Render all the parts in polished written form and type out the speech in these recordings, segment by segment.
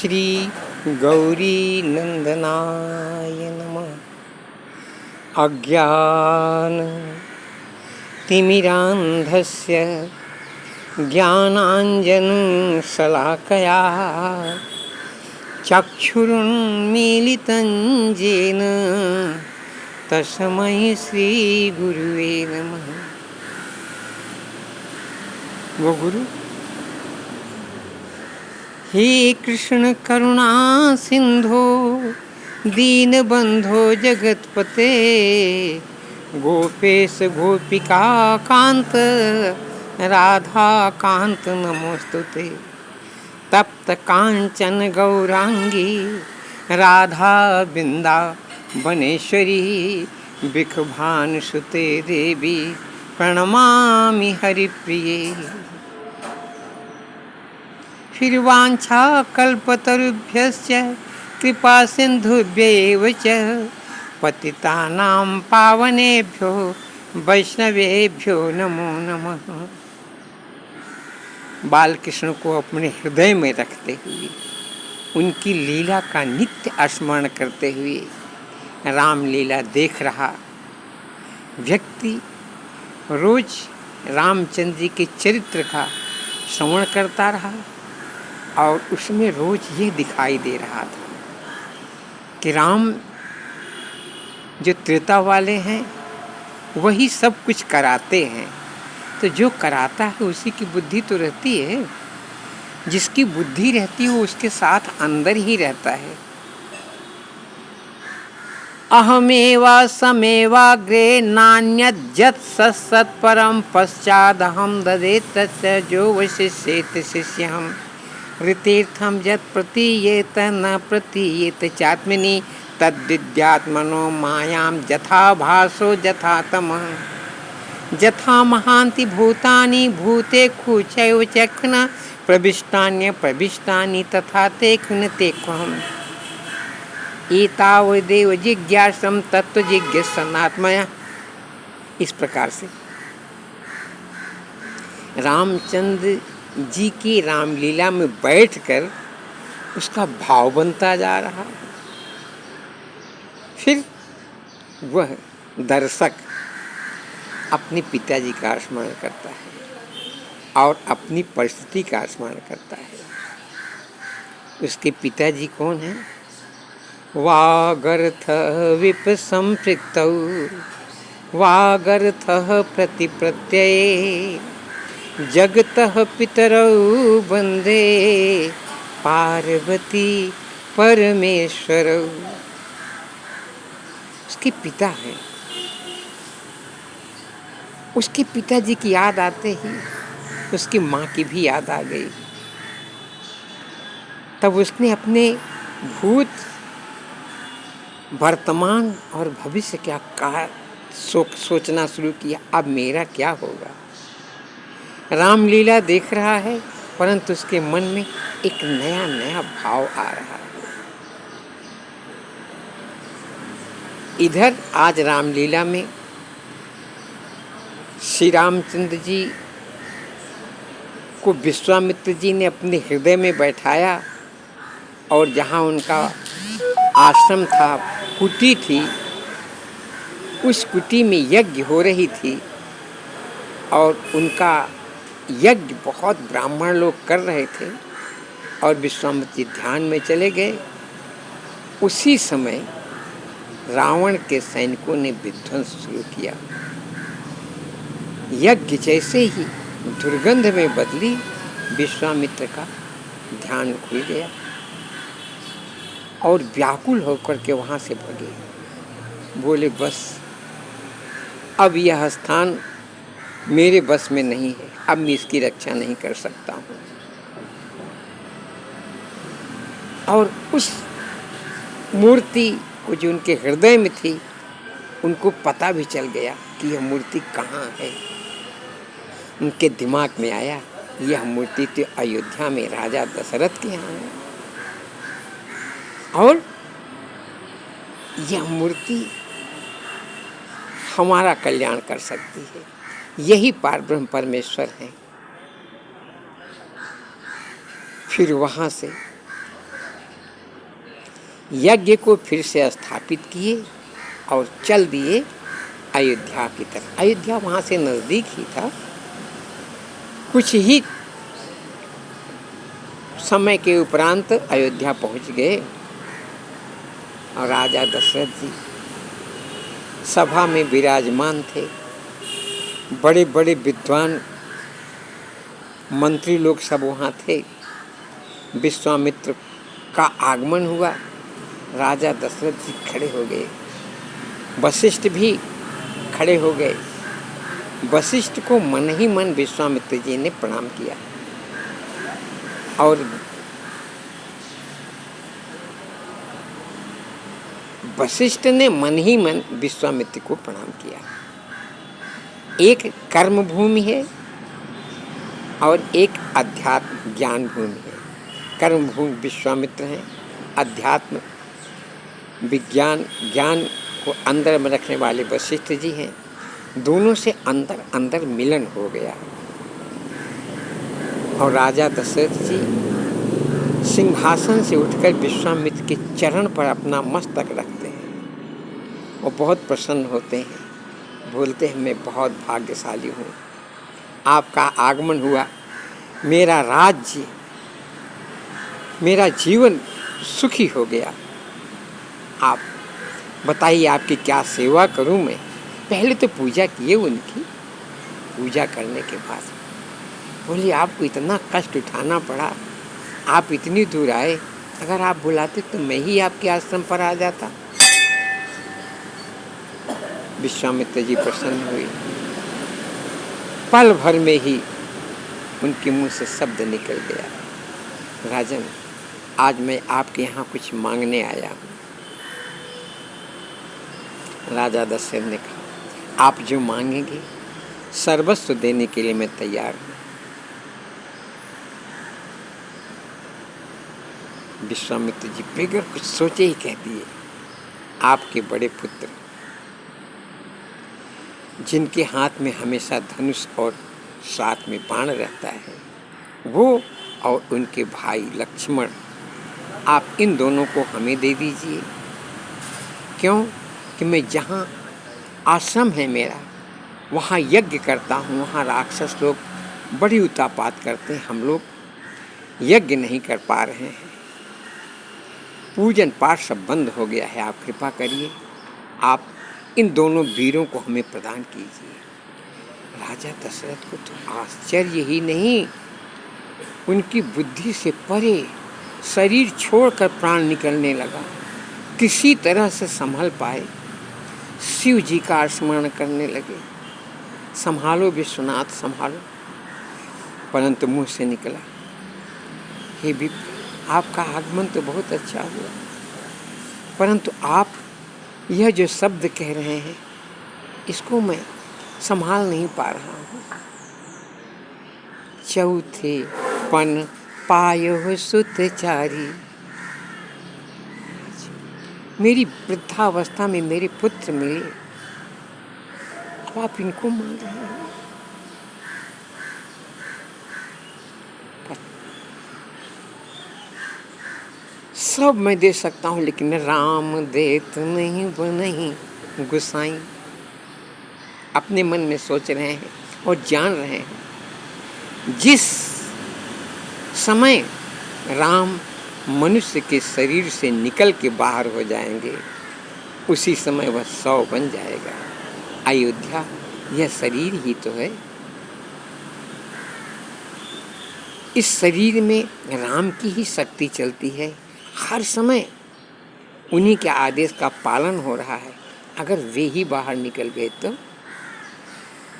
श्री गौरी नंदनाय नमः। अज्ञान तिमिरान्धस्य ज्ञानाञ्जनशलाकया चक्षुरुन्मीलितं येन तस्मै श्रीगुरुवे नमः। वो गुरु हे कृष्ण करुणा सिंधो दीनबंधो जगतपते गोपेश गोपिका कांत राधा कांत नमोस्तुते। तप्त कांचन गौरांगी राधा वृंदावनेश्वरी बिखभानुसुते देवी प्रणमामि हरिप्रिये। फिर वांछा कल्पतरुभ्यश्च कृपा सिंधुभ्यैव च पतितानां पावनेभ्यो वैष्णवेभ्यो नमो नमः। बाल कृष्ण को अपने हृदय में रखते हुए उनकी लीला का नित्य स्मरण करते हुए रामलीला देख रहा व्यक्ति रोज रामचंद्र जी के चरित्र का श्रवण करता रहा और उसमें रोज ये दिखाई दे रहा था कि राम जो त्रेता वाले हैं वही सब कुछ कराते हैं, तो जो कराता है उसी की बुद्धि तो रहती है। जिसकी बुद्धि रहती है वो उसके साथ अंदर ही रहता है। अहमेवा समेवाग्रे नान्यज्जत सत्सत्परम पश्चादहं ददे तस्य जो वशिष्येत शिष्यहम् ऋतीर्थम यत् प्रतीयेत न प्रतीयेत चात्मनि तद्विद्यात्मनो मायां यथा भासो यथा तमः यथा महान्ति भूतानि भूते खूचैव चक्षुना प्रविष्टान्य प्रविष्टानि तथा तेक्ष्ण तेक्ष्वहम् एतावदेव जिज्ञासं तत्त्वजिज्ञासनात्मया। इस प्रकार से रामचंद्र जी की रामलीला में बैठकर उसका भाव बनता जा रहा। फिर वह दर्शक अपने पिताजी का स्मरण करता है और अपनी परिस्थिति का स्मरण करता है। उसके पिताजी कौन हैं? वागर्थ विप संपृक्तौ वागर्थ प्रतिप्रत्यये जगतः पितरौ वंदे पार्वती परमेश्वरौ। उसके पिता हैं। उसके पिताजी की याद आते ही उसकी माँ की भी याद आ गई। तब उसने अपने भूत वर्तमान और भविष्य क्या सोचना शुरू किया। अब मेरा क्या होगा? रामलीला देख रहा है परंतु उसके मन में एक नया नया भाव आ रहा है। इधर आज रामलीला में श्री रामचंद्र जी को विश्वामित्र जी ने अपने हृदय में बैठाया और जहाँ उनका आश्रम था, कुटी थी, उस कुटी में यज्ञ हो रही थी और उनका यज्ञ बहुत ब्राह्मण लोग कर रहे थे और विश्वामित्र जी ध्यान में चले गए। उसी समय रावण के सैनिकों ने विध्वंस शुरू किया। यज्ञ जैसे ही दुर्गंध में बदली, विश्वामित्र का ध्यान खुल गया और व्याकुल होकर के वहाँ से भगे। बोले बस अब यह स्थान मेरे बस में नहीं है, अब मैं इसकी रक्षा नहीं कर सकता हूँ। और उस मूर्ति को जो उनके हृदय में थी उनको पता भी चल गया कि यह मूर्ति कहाँ है। उनके दिमाग में आया यह मूर्ति तो अयोध्या में राजा दशरथ के यहाँ है और यह मूर्ति हमारा कल्याण कर सकती है। यही पारब्रह्म परमेश्वर हैं। फिर वहाँ से यज्ञ को फिर से स्थापित किए और चल दिए अयोध्या की तरफ। अयोध्या वहाँ से नज़दीक ही था, कुछ ही समय के उपरांत अयोध्या पहुँच गए और राजा दशरथ जी सभा में विराजमान थे। बड़े बड़े विद्वान मंत्री लोग सब वहाँ थे। विश्वामित्र का आगमन हुआ, राजा दशरथ जी खड़े हो गए, वशिष्ठ भी खड़े हो गए। वशिष्ठ को मन ही मन विश्वामित्र जी ने प्रणाम किया और वशिष्ठ ने मन ही मन विश्वामित्र को प्रणाम किया। एक कर्म भूमि है और एक अध्यात्म ज्ञान भूमि है। कर्म भूमि विश्वामित्र हैं, अध्यात्म विज्ञान ज्ञान को अंदर में रखने वाले वशिष्ठ जी हैं। दोनों से अंदर अंदर मिलन हो गया और राजा दशरथ जी सिंहासन से उठकर विश्वामित्र के चरण पर अपना मस्तक रखते हैं और बहुत प्रसन्न होते हैं। बोलते हैं, मैं बहुत भाग्यशाली हूँ, आपका आगमन हुआ, मेरा राज्य, मेरा जीवन सुखी हो गया। आप बताइए आपकी क्या सेवा करूं मैं। पहले तो पूजा किए उनकी। पूजा करने के बाद बोले, आपको इतना कष्ट उठाना पड़ा, आप इतनी दूर आए, अगर आप बुलाते तो मैं ही आपके आश्रम पर आ जाता। विश्वामित्र जी प्रसन्न हुए। पल भर में ही उनके मुंह से शब्द निकल गया, राजन, आज मैं आपके यहाँ कुछ मांगने आया हूँ। राजा दशरथ ने कहा, आप जो मांगेंगे सर्वस्व देने के लिए मैं तैयार हूँ। विश्वामित्र जी बगैर कुछ सोचे ही कह दिए, आपके बड़े पुत्र जिनके हाथ में हमेशा धनुष और साथ में बाण रहता है, वो और उनके भाई लक्ष्मण, आप इन दोनों को हमें दे दीजिए। क्यों कि मैं जहाँ आश्रम है मेरा, वहाँ यज्ञ करता हूँ, वहाँ राक्षस लोग बड़ी उत्पात करते हैं, हम लोग यज्ञ नहीं कर पा रहे हैं, पूजन पाठ सब बंद हो गया है, आप कृपा करिए, आप इन दोनों वीरों को हमें प्रदान कीजिए। राजा दशरथ को तो आश्चर्य ही नहीं, उनकी बुद्धि से परे शरीर छोड़कर प्राण निकलने लगा। किसी तरह से संभल पाए, शिव जी का स्मरण करने लगे, संभालो विश्वनाथ संभालो। परंतु मुंह से निकला, हे विप्र, आपका आगमन तो बहुत अच्छा हुआ, परंतु आप यह जो शब्द कह रहे हैं इसको मैं संभाल नहीं पा रहा हूँ। चौथे पन पायो सुतचारी, मेरी वृद्धावस्था में मेरे पुत्र मिले, अब आप इनको मान रहे हैं। सब मैं दे सकता हूँ, लेकिन राम देत नहीं बनही गुसाई। अपने मन में सोच रहे हैं और जान रहे हैं, जिस समय राम मनुष्य के शरीर से निकल के बाहर हो जाएंगे, उसी समय वह 100 बन जाएगा। अयोध्या यह शरीर ही तो है, इस शरीर में राम की ही शक्ति चलती है। हर समय उन्हीं के आदेश का पालन हो रहा है। अगर वे ही बाहर निकल गए तो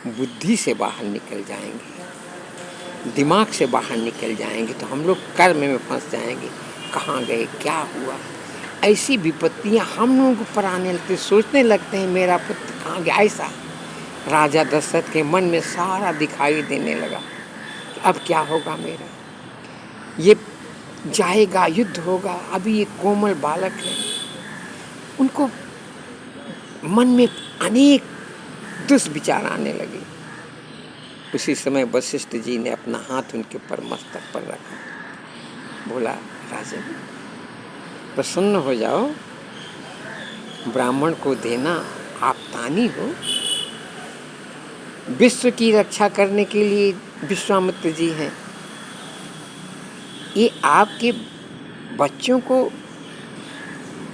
बुद्धि से बाहर निकल जाएंगे, दिमाग से बाहर निकल जाएंगे, तो हम लोग कर्म में फंस जाएंगे। कहाँ गए, क्या हुआ, ऐसी विपत्तियां हम लोगों पर आने लगती, सोचने लगते हैं मेरा पुत्र कहाँ गया। ऐसा राजा दशरथ के मन में सारा दिखाई देने लगा कि अब क्या होगा मेरा, ये जाएगा, युद्ध होगा, अभी ये कोमल बालक है। उनको मन में अनेक दुष्विचार आने लगे। उसी समय वशिष्ठ जी ने अपना हाथ उनके पर मस्तक पर रखा, बोला, राजन, प्रसन्न हो जाओ, ब्राह्मण को देना आप तानी हो। विश्व की रक्षा करने के लिए विश्वामित्र जी हैं। ये आपके बच्चों को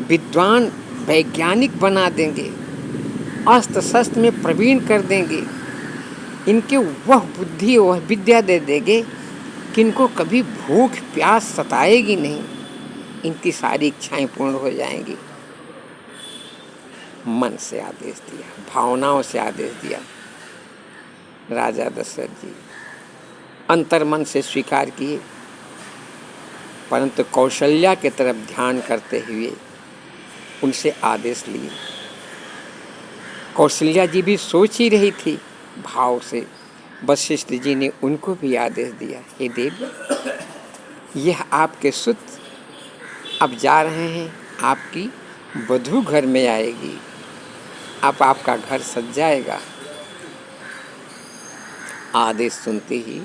विद्वान वैज्ञानिक बना देंगे, अस्त्र शस्त्र में प्रवीण कर देंगे, इनके वह बुद्धि वह विद्या दे देंगे कि इनको कभी भूख प्यास सताएगी नहीं, इनकी सारी इच्छाएं पूर्ण हो जाएंगी। मन से आदेश दिया, भावनाओं से आदेश दिया। राजा दशरथ जी अंतर्मन से स्वीकार किए, परंतु कौशल्या की तरफ ध्यान करते हुए उनसे आदेश लिए। कौशल्या जी भी सोच ही रही थी भाव से। वशिष्ठ जी ने उनको भी आदेश दिया, हे देव, यह आपके सुत अब जा रहे हैं, आपकी वधू घर में आएगी, अब आपका घर सज जाएगा। आदेश सुनते ही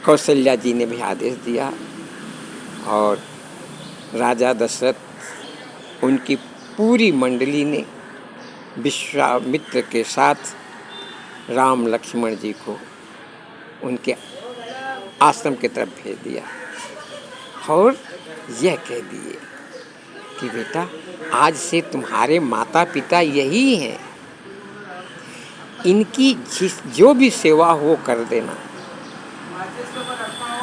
कौशल्या जी ने भी आदेश दिया और राजा दशरथ उनकी पूरी मंडली ने विश्वामित्र के साथ राम लक्ष्मण जी को उनके आश्रम की तरफ भेज दिया और यह कह दिए कि बेटा, आज से तुम्हारे माता पिता यही हैं, इनकी जो भी सेवा हो कर देना।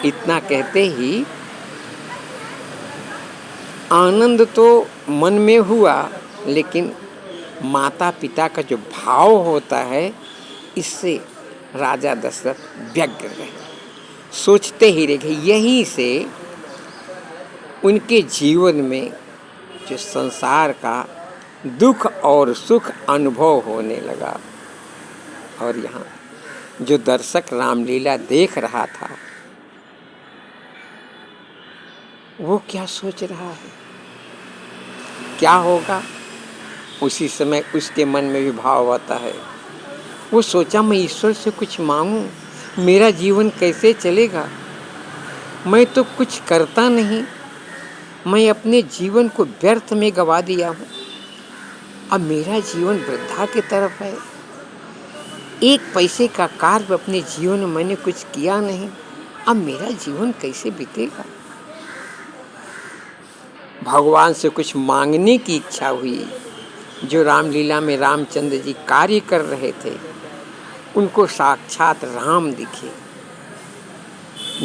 इतना कहते ही आनंद तो मन में हुआ, लेकिन माता पिता का जो भाव होता है, इससे राजा दशरथ व्यग्र रहे, सोचते ही रह गए। यहीं से उनके जीवन में जो संसार का दुख और सुख अनुभव होने लगा। और यहाँ जो दर्शक रामलीला देख रहा था, वो क्या सोच रहा है, क्या होगा, उसी समय उसके मन में भी भाव आता है। वो सोचा, मैं ईश्वर से कुछ मांगूं, मेरा जीवन कैसे चलेगा, मैं तो कुछ करता नहीं, मैं अपने जीवन को व्यर्थ में गवा दिया हूँ, अब मेरा जीवन वृद्धा की तरफ है, एक पैसे का कार्य अपने जीवन में मैंने कुछ किया नहीं, अब मेरा जीवन कैसे बीतेगा। भगवान से कुछ मांगने की इच्छा हुई। जो रामलीला में रामचंद्र जी कार्य कर रहे थे, उनको साक्षात राम दिखे।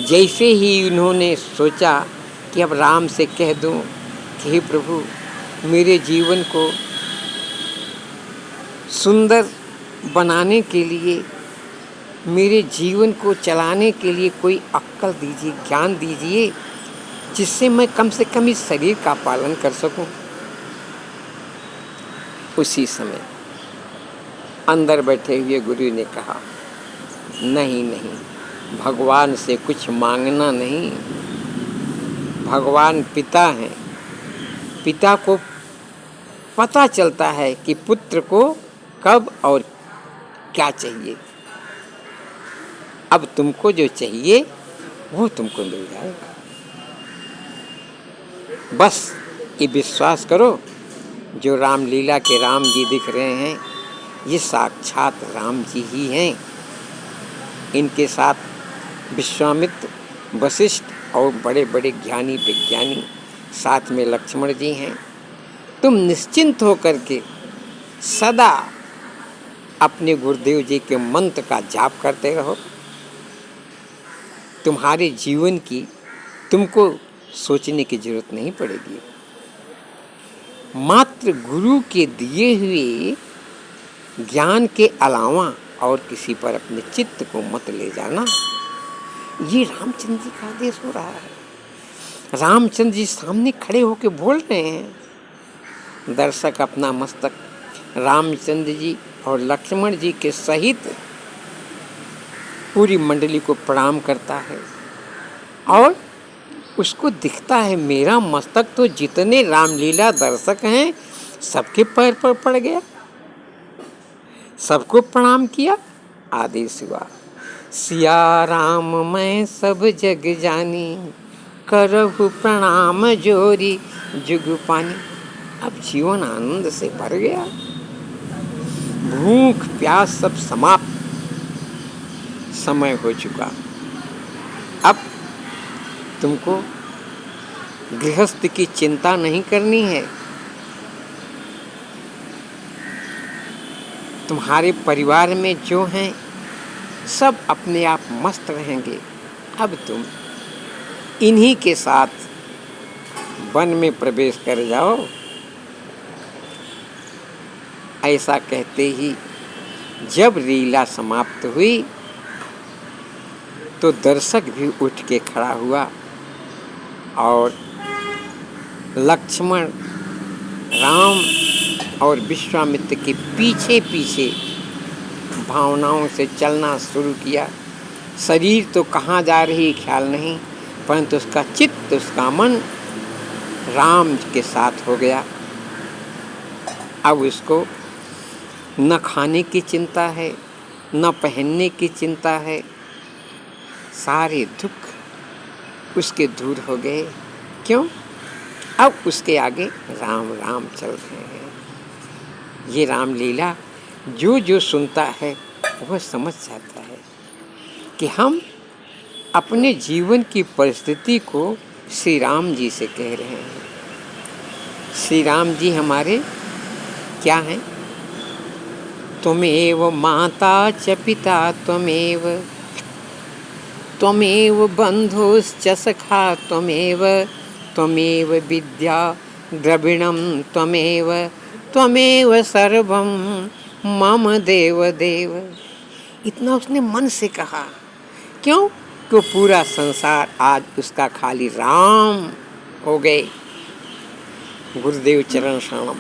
जैसे ही उन्होंने सोचा कि अब राम से कह दूं कि हे प्रभु, मेरे जीवन को सुंदर बनाने के लिए, मेरे जीवन को चलाने के लिए कोई अक्ल दीजिए, ज्ञान दीजिए, जिससे मैं कम से कम इस शरीर का पालन कर सकूं। उसी समय अंदर बैठे हुए गुरु ने कहा, नहीं नहीं, भगवान से कुछ मांगना नहीं, भगवान पिता हैं, पिता को पता चलता है कि पुत्र को कब और क्या चाहिए। अब तुमको जो चाहिए वो तुमको मिल जाएगा, बस ये विश्वास करो, जो रामलीला के राम जी दिख रहे हैं, ये साक्षात राम जी ही हैं। इनके साथ विश्वामित्र, वशिष्ठ और बड़े बड़े ज्ञानी विज्ञानी, साथ में लक्ष्मण जी हैं। तुम निश्चिंत होकर के सदा अपने गुरुदेव जी के मंत्र का जाप करते रहो। तुम्हारे जीवन की तुमको सोचने की जरूरत नहीं पड़ेगी। मात्र गुरु के दिए हुए ज्ञान के अलावा और किसी पर अपने चित्त को मत ले जाना। ये रामचंद्र जी का आदेश हो रहा है। रामचंद्र जी सामने खड़े होकर बोल रहे हैं। दर्शक अपना मस्तक रामचंद्र जी और लक्ष्मण जी के सहित पूरी मंडली को प्रणाम करता है और उसको दिखता है मेरा मस्तक तो जितने रामलीला दर्शक हैं सबके पैर पर पड़ गया, सबको प्रणाम किया। आदेश हुआ, सिया राम मैं सब जग जानी, करहु प्रणाम जोरी जुग पानी। अब जीवन आनंद से भर गया, भूख प्यास सब समाप्त, समय हो चुका। अब तुमको गृहस्थ की चिंता नहीं करनी है, तुम्हारे परिवार में जो हैं सब अपने आप मस्त रहेंगे। अब तुम इन्हीं के साथ वन में प्रवेश कर जाओ। ऐसा कहते ही जब लीला समाप्त हुई तो दर्शक भी उठ के खड़ा हुआ और लक्ष्मण, राम और विश्वामित्र के पीछे पीछे भावनाओं से चलना शुरू किया। शरीर तो कहाँ जा रही ख्याल नहीं, परंतु उसका चित्त, उसका मन राम के साथ हो गया। अब उसको न खाने की चिंता है, न पहनने की चिंता है, सारे दुख उसके दूर हो गए। क्यों? अब उसके आगे राम राम चल रहे हैं। ये रामलीला जो जो सुनता है वह समझ जाता है कि हम अपने जीवन की परिस्थिति को श्री राम जी से कह रहे हैं। श्री राम जी हमारे क्या हैं? त्वमेव माता च पिता त्वमेव, त्वमेव बन्धुश्च सखा त्वमेव, त्वमेव विद्या द्रविणं त्वमेव, त्वमेव सर्वं मम देव देव। इतना उसने मन से कहा। क्यों? कि पूरा संसार आज उसका खाली राम हो गए। गुरुदेव चरण शरणम।